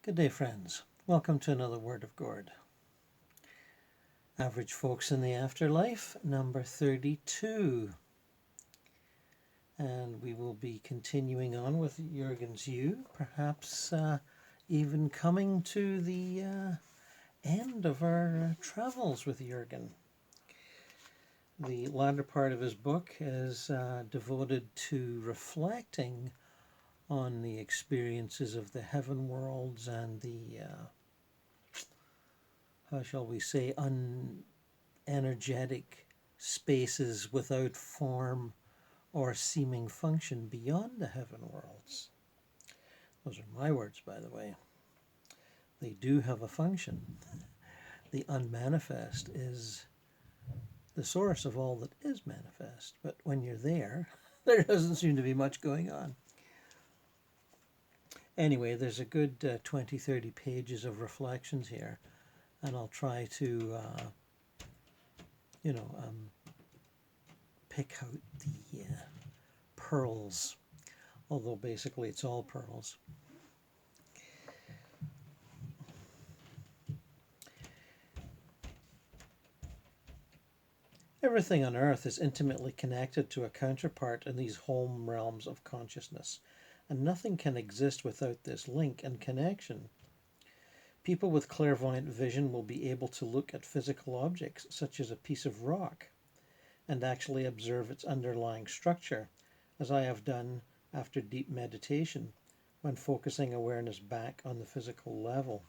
Good day, friends. Welcome to another Word of Gord. Average Folks in the Afterlife, number 32. And we will be continuing on with Jürgen's U, perhaps even coming to the end of our travels with Jürgen. The latter part of his book is devoted to reflecting on the experiences of the heaven worlds and the how shall we say, unenergetic spaces without form or seeming function beyond the heaven worlds. Those are my words, by the way. They do have a function. The unmanifest is the source of all that is manifest, but when you're there, there doesn't seem to be much going on. Anyway, there's a good 20, 30 pages of reflections here, and I'll try to pick out the pearls, although basically it's all pearls. Everything on earth is intimately connected to a counterpart in these home realms of consciousness, and nothing can exist without this link and connection. People with clairvoyant vision will be able to look at physical objects, such as a piece of rock, and actually observe its underlying structure, as I have done after deep meditation, when focusing awareness back on the physical level.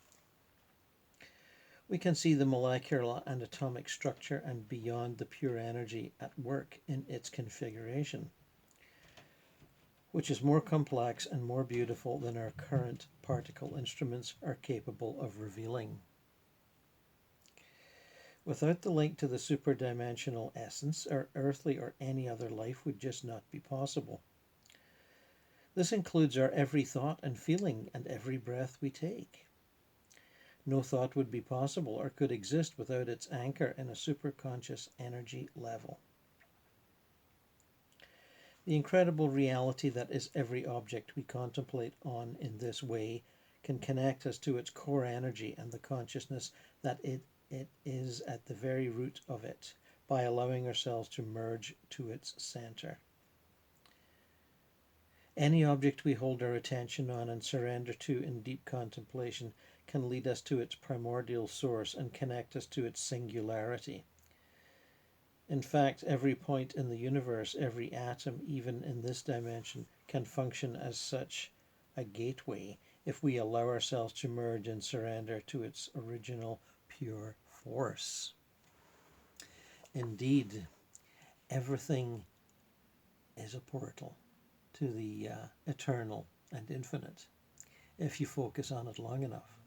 We can see the molecular and atomic structure and beyond the pure energy at work in its configuration, which is more complex and more beautiful than our current particle instruments are capable of revealing. Without the link to the superdimensional essence, our earthly or any other life would just not be possible. This includes our every thought and feeling and every breath we take. No thought would be possible or could exist without its anchor in a superconscious energy level. The incredible reality that is every object we contemplate on in this way can connect us to its core energy and the consciousness that it is at the very root of it, by allowing ourselves to merge to its center. Any object we hold our attention on and surrender to in deep contemplation can lead us to its primordial source and connect us to its singularity. In fact, every point in the universe, every atom, even in this dimension, can function as such a gateway if we allow ourselves to merge and surrender to its original pure force. Indeed, everything is a portal to the eternal and infinite if you focus on it long enough.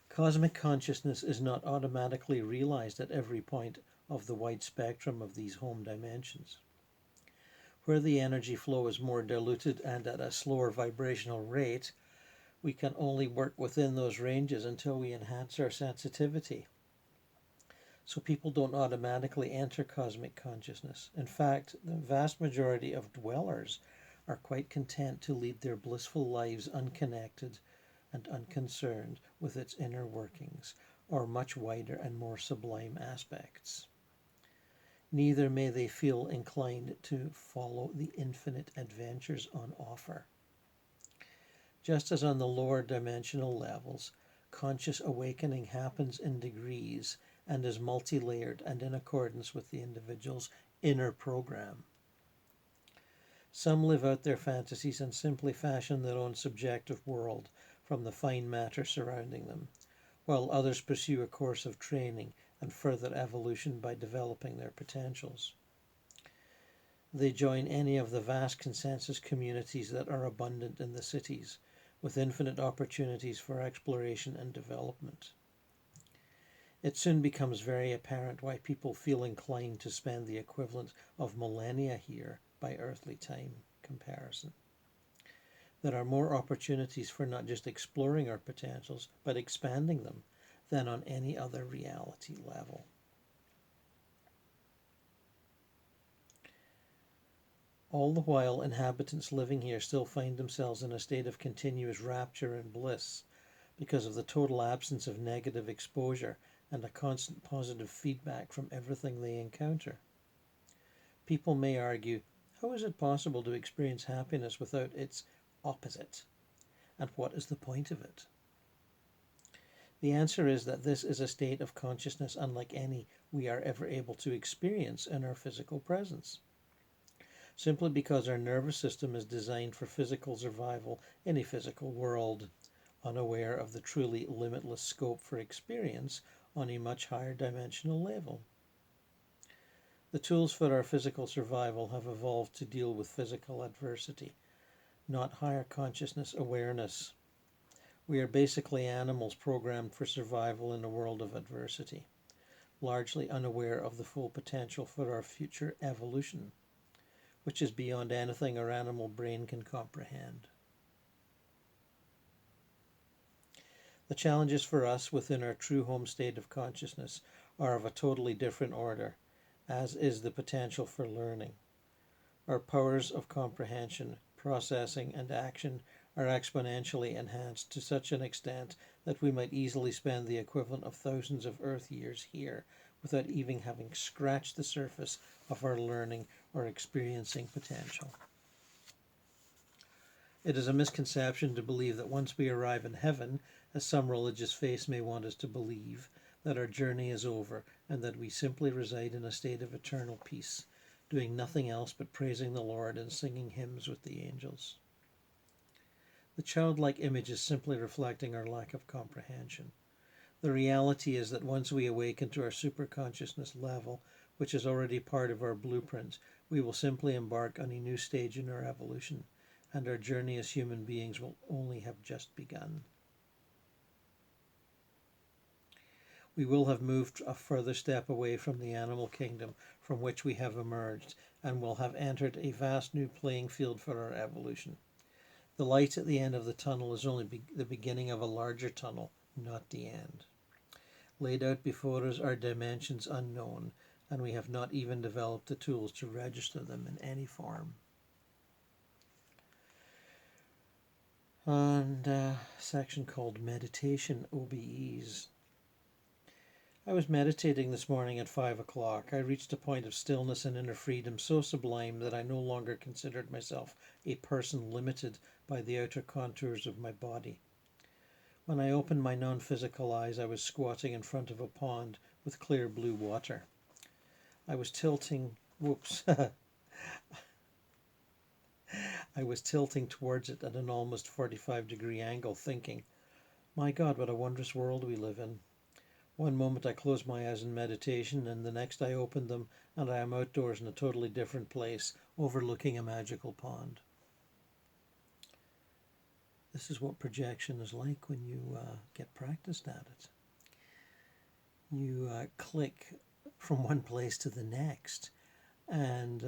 Cosmic consciousness is not automatically realized at every point of the wide spectrum of these home dimensions. Where the energy flow is more diluted and at a slower vibrational rate, we can only work within those ranges until we enhance our sensitivity. So people don't automatically enter cosmic consciousness. In fact, the vast majority of dwellers are quite content to lead their blissful lives unconnected and unconcerned with its inner workings, or much wider and more sublime aspects. Neither may they feel inclined to follow the infinite adventures on offer. Just as on the lower dimensional levels, conscious awakening happens in degrees and is multi-layered and in accordance with the individual's inner program. Some live out their fantasies and simply fashion their own subjective world from the fine matter surrounding them, while others pursue a course of training and further evolution by developing their potentials. They join any of the vast consensus communities that are abundant in the cities, with infinite opportunities for exploration and development. It soon becomes very apparent why people feel inclined to spend the equivalent of millennia here by earthly time comparison. there are more opportunities for not just exploring our potentials, but expanding them than on any other reality level. All the while, inhabitants living here still find themselves in a state of continuous rapture and bliss because of the total absence of negative exposure and a constant positive feedback from everything they encounter. People may argue, how is it possible to experience happiness without its opposite? And what is the point of it? The answer is that this is a state of consciousness unlike any we are ever able to experience in our physical presence. Simply because our nervous system is designed for physical survival in a physical world, unaware of the truly limitless scope for experience on a much higher dimensional level. The tools for our physical survival have evolved to deal with physical adversity, not higher consciousness awareness. We are basically animals programmed for survival in a world of adversity, largely unaware of the full potential for our future evolution, which is beyond anything our animal brain can comprehend. The challenges for us within our true home state of consciousness are of a totally different order, as is the potential for learning. Our powers of comprehension, processing, and action are exponentially enhanced to such an extent that we might easily spend the equivalent of thousands of Earth years here without even having scratched the surface of our learning or experiencing potential. It is a misconception to believe that once we arrive in heaven, as some religious faiths may want us to believe, that our journey is over and that we simply reside in a state of eternal peace, doing nothing else but praising the Lord and singing hymns with the angels. The childlike image is simply reflecting our lack of comprehension. The reality is that once we awaken to our superconsciousness level, which is already part of our blueprint, we will simply embark on a new stage in our evolution, and our journey as human beings will only have just begun. We will have moved a further step away from the animal kingdom from which we have emerged, and will have entered a vast new playing field for our evolution. The light at the end of the tunnel is only the beginning of a larger tunnel, not the end. Laid out before us are dimensions unknown, and we have not even developed the tools to register them in any form. And a section called Meditation OBEs. I was meditating this morning at 5 o'clock. I reached a point of stillness and inner freedom so sublime that I no longer considered myself a person limited by the outer contours of my body. When I opened my non-physical eyes, I was squatting in front of a pond with clear blue water. I was tilting towards it at an almost 45-degree angle, thinking, my God, what a wondrous world we live in. One moment I closed my eyes in meditation, and the next I opened them, and I am outdoors in a totally different place, overlooking a magical pond. This is what projection is like when you get practiced at it. You click from one place to the next, and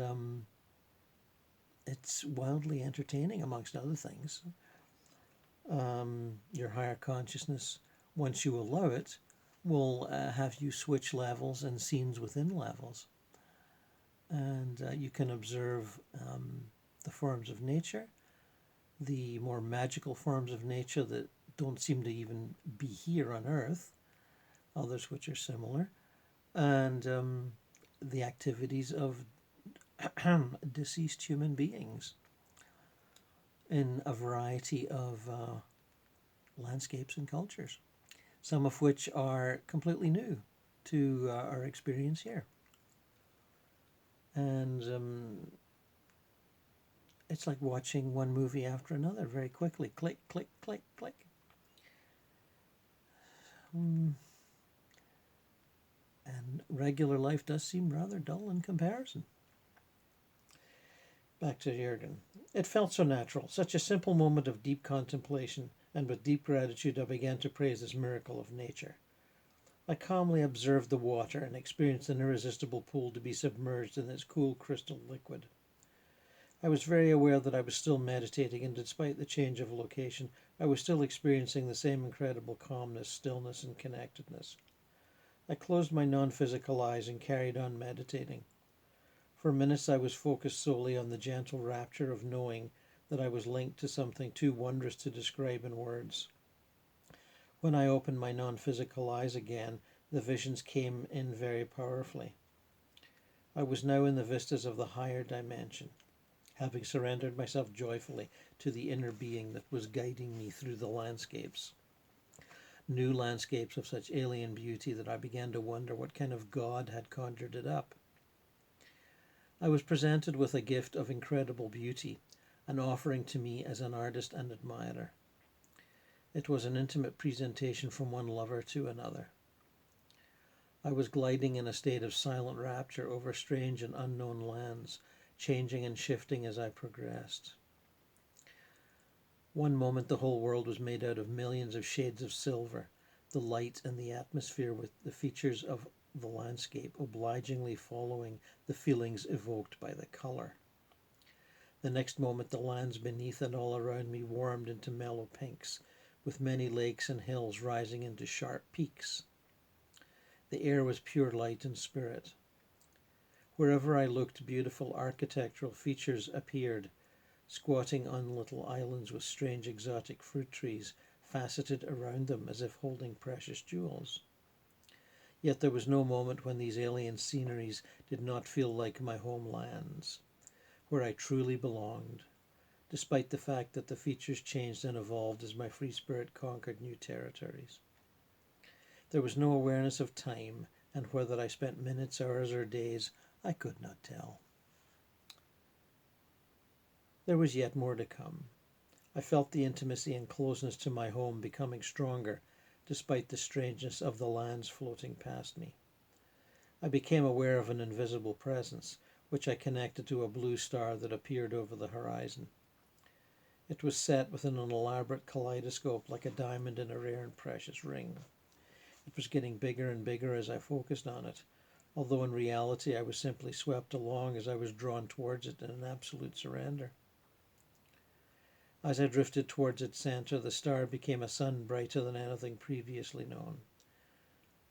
it's wildly entertaining, amongst other things. Your higher consciousness, once you allow it, will have you switch levels and scenes within levels. And you can observe the forms of nature, the more magical forms of nature that don't seem to even be here on Earth, others which are similar, and the activities of deceased human beings in a variety of landscapes and cultures, some of which are completely new to our experience here. And it's like watching one movie after another very quickly. Click, click, click, click. And regular life does seem rather dull in comparison. Back to Jürgen. It felt so natural, such a simple moment of deep contemplation, and with deep gratitude I began to praise this miracle of nature. I calmly observed the water and experienced an irresistible pull to be submerged in its cool crystal liquid. I was very aware that I was still meditating, and despite the change of location, I was still experiencing the same incredible calmness, stillness, and connectedness. I closed my non-physical eyes and carried on meditating. For minutes I was focused solely on the gentle rapture of knowing that I was linked to something too wondrous to describe in words. When I opened my non-physical eyes again, the visions came in very powerfully. I was now in the vistas of the higher dimension, having surrendered myself joyfully to the inner being that was guiding me through the landscapes. New landscapes of such alien beauty that I began to wonder what kind of god had conjured it up. I was presented with a gift of incredible beauty, an offering to me as an artist and admirer. It was an intimate presentation from one lover to another. I was gliding in a state of silent rapture over strange and unknown lands, changing and shifting as I progressed. One moment the whole world was made out of millions of shades of silver, the light and the atmosphere with the features of the landscape obligingly following the feelings evoked by the colour. The next moment the lands beneath and all around me warmed into mellow pinks, with many lakes and hills rising into sharp peaks. The air was pure light and spirit. Wherever I looked, beautiful architectural features appeared, squatting on little islands with strange exotic fruit trees faceted around them as if holding precious jewels. Yet there was no moment when these alien sceneries did not feel like my homelands, where I truly belonged, despite the fact that the features changed and evolved as my free spirit conquered new territories. There was no awareness of time, and whether I spent minutes, hours, or days, I could not tell. There was yet more to come. I felt the intimacy and closeness to my home becoming stronger, despite the strangeness of the lands floating past me. I became aware of an invisible presence, which I connected to a blue star that appeared over the horizon. It was set within an elaborate kaleidoscope like a diamond in a rare and precious ring. It was getting bigger and bigger as I focused on it, although in reality I was simply swept along as I was drawn towards it in an absolute surrender. As I drifted towards its center, the star became a sun brighter than anything previously known.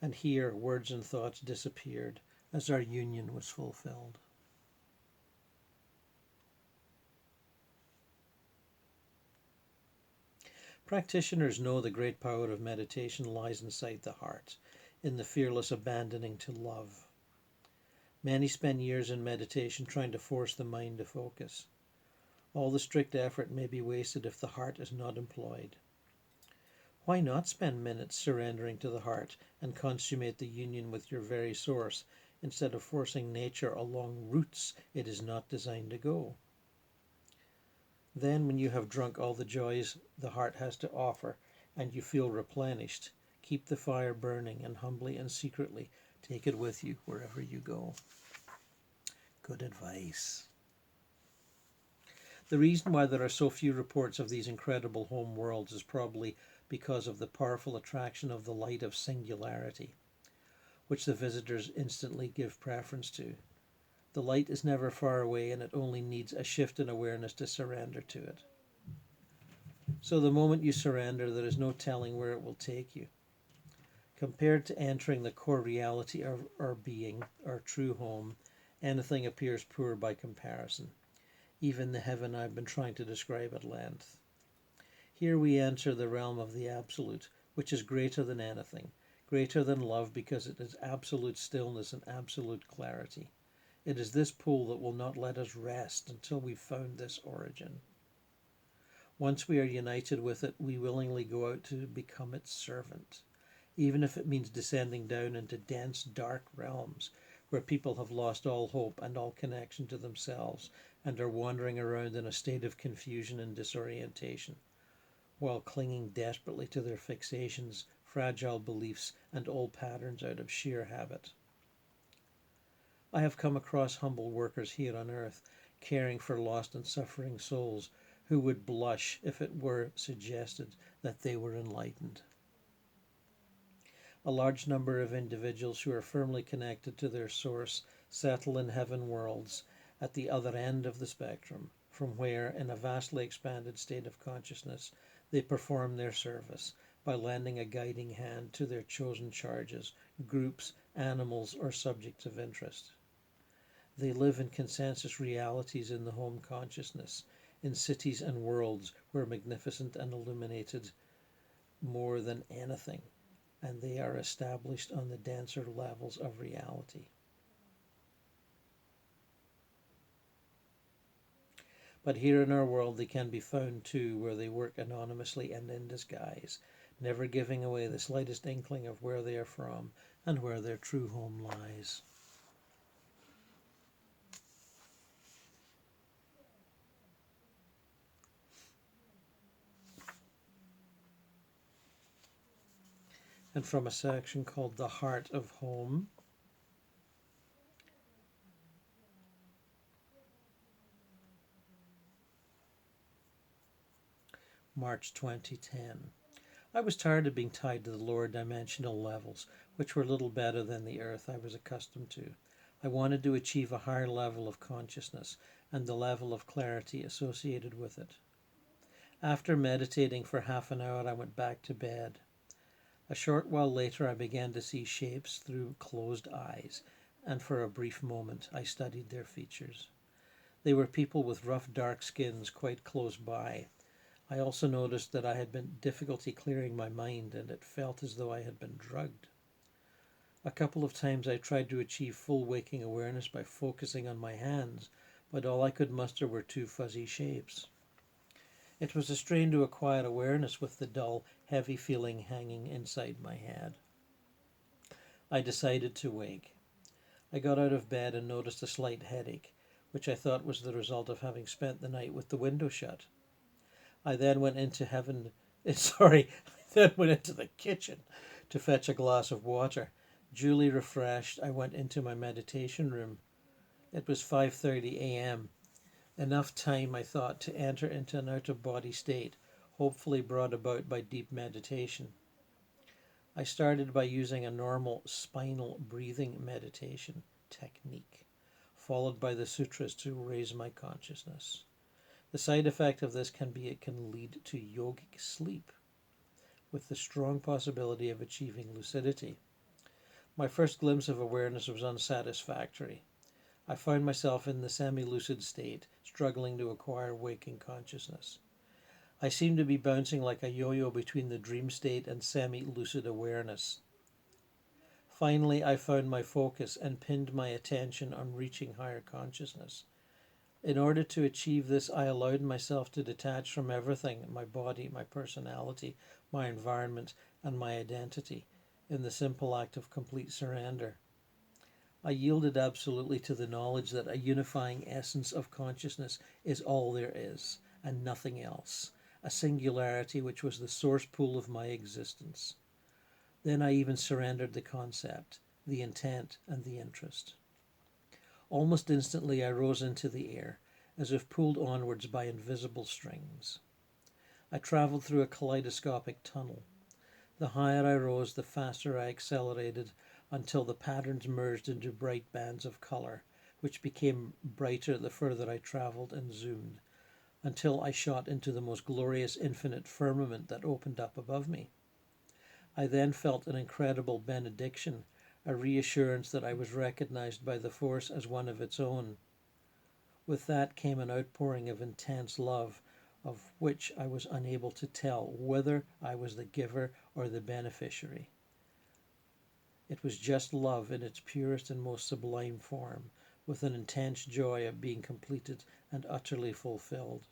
And here words and thoughts disappeared as our union was fulfilled. Practitioners know the great power of meditation lies inside the heart, in the fearless abandoning to love. Many spend years in meditation trying to force the mind to focus. All the strict effort may be wasted if the heart is not employed. Why not spend minutes surrendering to the heart and consummate the union with your very source instead of forcing nature along routes it is not designed to go? Then, when you have drunk all the joys the heart has to offer and you feel replenished, keep the fire burning and humbly and secretly take it with you wherever you go. Good advice. The reason why there are so few reports of these incredible home worlds is probably because of the powerful attraction of the light of singularity, which the visitors instantly give preference to. The light is never far away, and it only needs a shift in awareness to surrender to it. So the moment you surrender, there is no telling where it will take you. Compared to entering the core reality of our being, our true home, anything appears poor by comparison, even the heaven I've been trying to describe at length. Here we enter the realm of the absolute, which is greater than anything, greater than love because it is absolute stillness and absolute clarity. It is this pool that will not let us rest until we've found this origin. Once we are united with it, we willingly go out to become its servant, even if it means descending down into dense, dark realms where people have lost all hope and all connection to themselves and are wandering around in a state of confusion and disorientation, while clinging desperately to their fixations, fragile beliefs, and old patterns out of sheer habit. I have come across humble workers here on earth, caring for lost and suffering souls, who would blush if it were suggested that they were enlightened. A large number of individuals who are firmly connected to their source settle in heaven worlds at the other end of the spectrum, from where, in a vastly expanded state of consciousness, they perform their service by lending a guiding hand to their chosen charges, groups, animals, or subjects of interest. They live in consensus realities in the home consciousness, in cities and worlds where magnificent and illuminated more than anything, and they are established on the denser levels of reality. But here in our world they can be found too, where they work anonymously and in disguise, never giving away the slightest inkling of where they are from and where their true home lies. And from a section called The Heart of Home, March 2010. I was tired of being tied to the lower dimensional levels, which were little better than the earth I was accustomed to. I wanted to achieve a higher level of consciousness and the level of clarity associated with it. After meditating for half an hour, I went back to bed. A short while later, I began to see shapes through closed eyes, and for a brief moment I studied their features. They were people with rough, dark skins quite close by. I also noticed that I had been difficulty clearing my mind, and it felt as though I had been drugged. A couple of times I tried to achieve full waking awareness by focusing on my hands, but all I could muster were two fuzzy shapes. It was a strain to acquire awareness with the dull, heavy feeling hanging inside my head. I decided to wake. I got out of bed and noticed a slight headache, which I thought was the result of having spent the night with the window shut. I then went into the kitchen to fetch a glass of water. Duly refreshed, I went into my meditation room. It was 5:30 a.m. Enough time, I thought, to enter into an out-of-body state, hopefully brought about by deep meditation. I started by using a normal spinal breathing meditation technique, followed by the sutras to raise my consciousness. The side effect of this can be it can lead to yogic sleep, with the strong possibility of achieving lucidity. My first glimpse of awareness was unsatisfactory. I found myself in the semi-lucid state, struggling to acquire waking consciousness. I seemed to be bouncing like a yo-yo between the dream state and semi-lucid awareness. Finally, I found my focus and pinned my attention on reaching higher consciousness. In order to achieve this, I allowed myself to detach from everything, my body, my personality, my environment, and my identity, in the simple act of complete surrender. I yielded absolutely to the knowledge that a unifying essence of consciousness is all there is, and nothing else, a singularity which was the source pool of my existence. Then I even surrendered the concept, the intent, and the interest. Almost instantly I rose into the air, as if pulled onwards by invisible strings. I travelled through a kaleidoscopic tunnel. The higher I rose, the faster I accelerated, until the patterns merged into bright bands of colour, which became brighter the further I travelled and zoomed, until I shot into the most glorious infinite firmament that opened up above me. I then felt an incredible benediction, a reassurance that I was recognized by the Force as one of its own. With that came an outpouring of intense love, of which I was unable to tell whether I was the giver or the beneficiary. It was just love in its purest and most sublime form, with an intense joy of being completed and utterly fulfilled.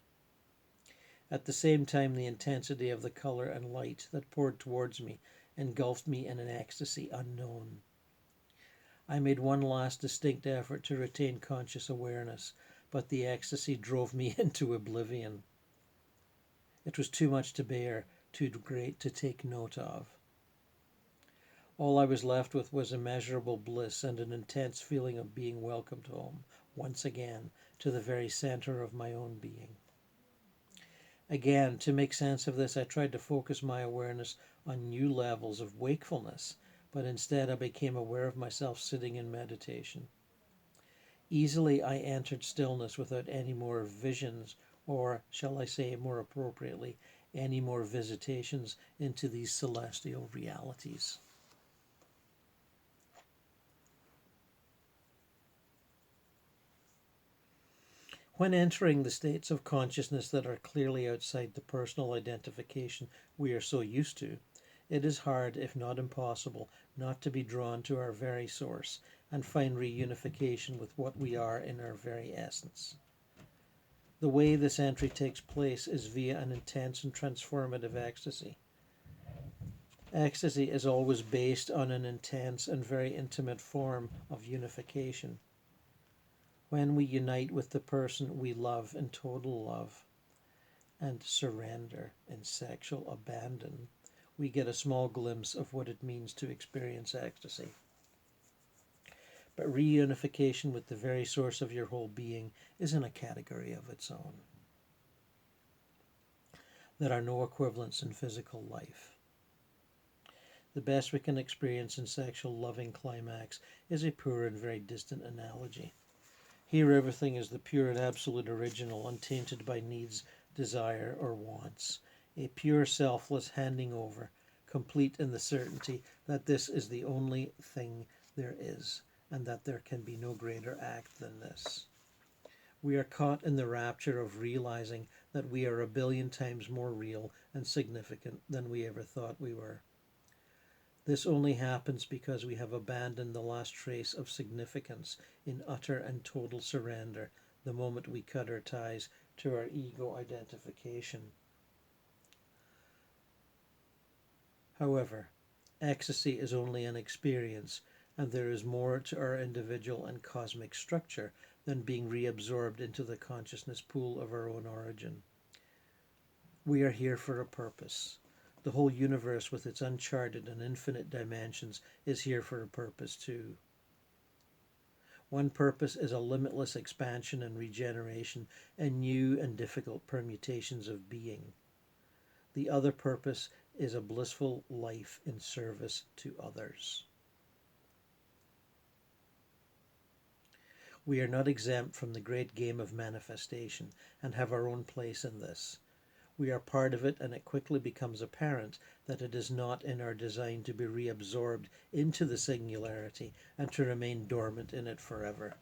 At the same time, the intensity of the colour and light that poured towards me engulfed me in an ecstasy unknown. I made one last distinct effort to retain conscious awareness, but the ecstasy drove me into oblivion. It was too much to bear, too great to take note of. All I was left with was immeasurable bliss and an intense feeling of being welcomed home, once again, to the very centre of my own being. Again, to make sense of this, I tried to focus my awareness on new levels of wakefulness, but instead I became aware of myself sitting in meditation. Easily I entered stillness without any more visions, or, shall I say more appropriately, any more visitations into these celestial realities. When entering the states of consciousness that are clearly outside the personal identification we are so used to, it is hard, if not impossible, not to be drawn to our very source and find reunification with what we are in our very essence. The way this entry takes place is via an intense and transformative ecstasy. Ecstasy is always based on an intense and very intimate form of unification. When we unite with the person we love in total love and surrender in sexual abandon, we get a small glimpse of what it means to experience ecstasy. But reunification with the very source of your whole being is in a category of its own. There are no equivalents in physical life. The best we can experience in sexual loving climax is a poor and very distant analogy. Here everything is the pure and absolute original, untainted by needs, desire, or wants. A pure selfless handing over, complete in the certainty that this is the only thing there is, and that there can be no greater act than this. We are caught in the rapture of realizing that we are a billion times more real and significant than we ever thought we were. This only happens because we have abandoned the last trace of significance in utter and total surrender the moment we cut our ties to our ego identification. However, ecstasy is only an experience, and there is more to our individual and cosmic structure than being reabsorbed into the consciousness pool of our own origin. We are here for a purpose. The whole universe with its uncharted and infinite dimensions is here for a purpose too. One purpose is a limitless expansion and regeneration and new and difficult permutations of being. The other purpose is a blissful life in service to others. We are not exempt from the great game of manifestation and have our own place in this. We are part of it, and it quickly becomes apparent that it is not in our design to be reabsorbed into the singularity and to remain dormant in it forever.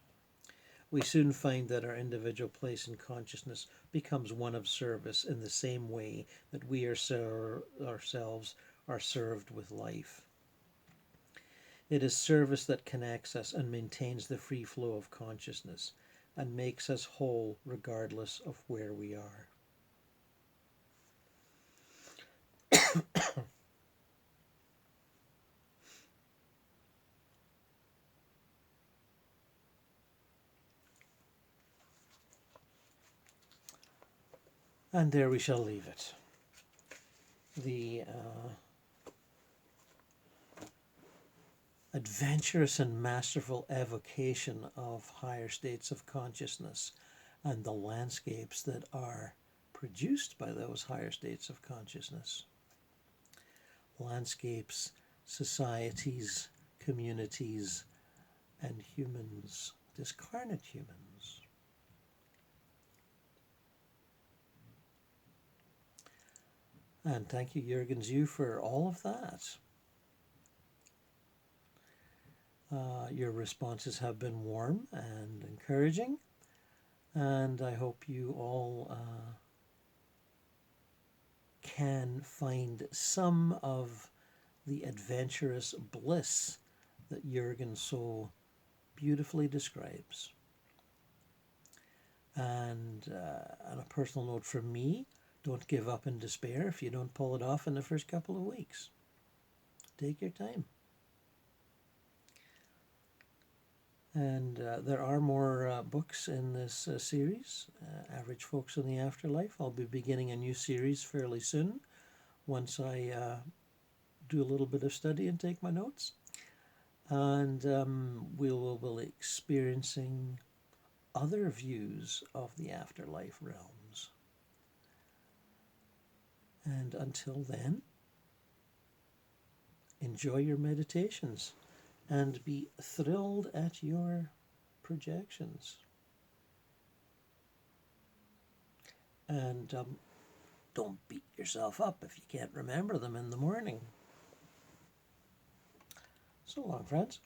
We soon find that our individual place in consciousness becomes one of service in the same way that we ourselves are served with life. It is service that connects us and maintains the free flow of consciousness and makes us whole regardless of where we are. And there we shall leave it. The adventurous and masterful evocation of higher states of consciousness and the landscapes that are produced by those higher states of consciousness. Landscapes, societies, communities, and humans, discarnate humans. And thank you, Jürgen Zhu, for all of that. Your responses have been warm and encouraging, and I hope you all can find some of the adventurous bliss that Jürgen so beautifully describes. And on a personal note from me, don't give up in despair if you don't pull it off in the first couple of weeks. Take your time. And there are more books in this series, Average Folks in the Afterlife. I'll be beginning a new series fairly soon once I do a little bit of study and take my notes. And we will be experiencing other views of the afterlife realms. And until then, enjoy your meditations and be thrilled at your projections. And don't beat yourself up if you can't remember them in the morning. So long, friends.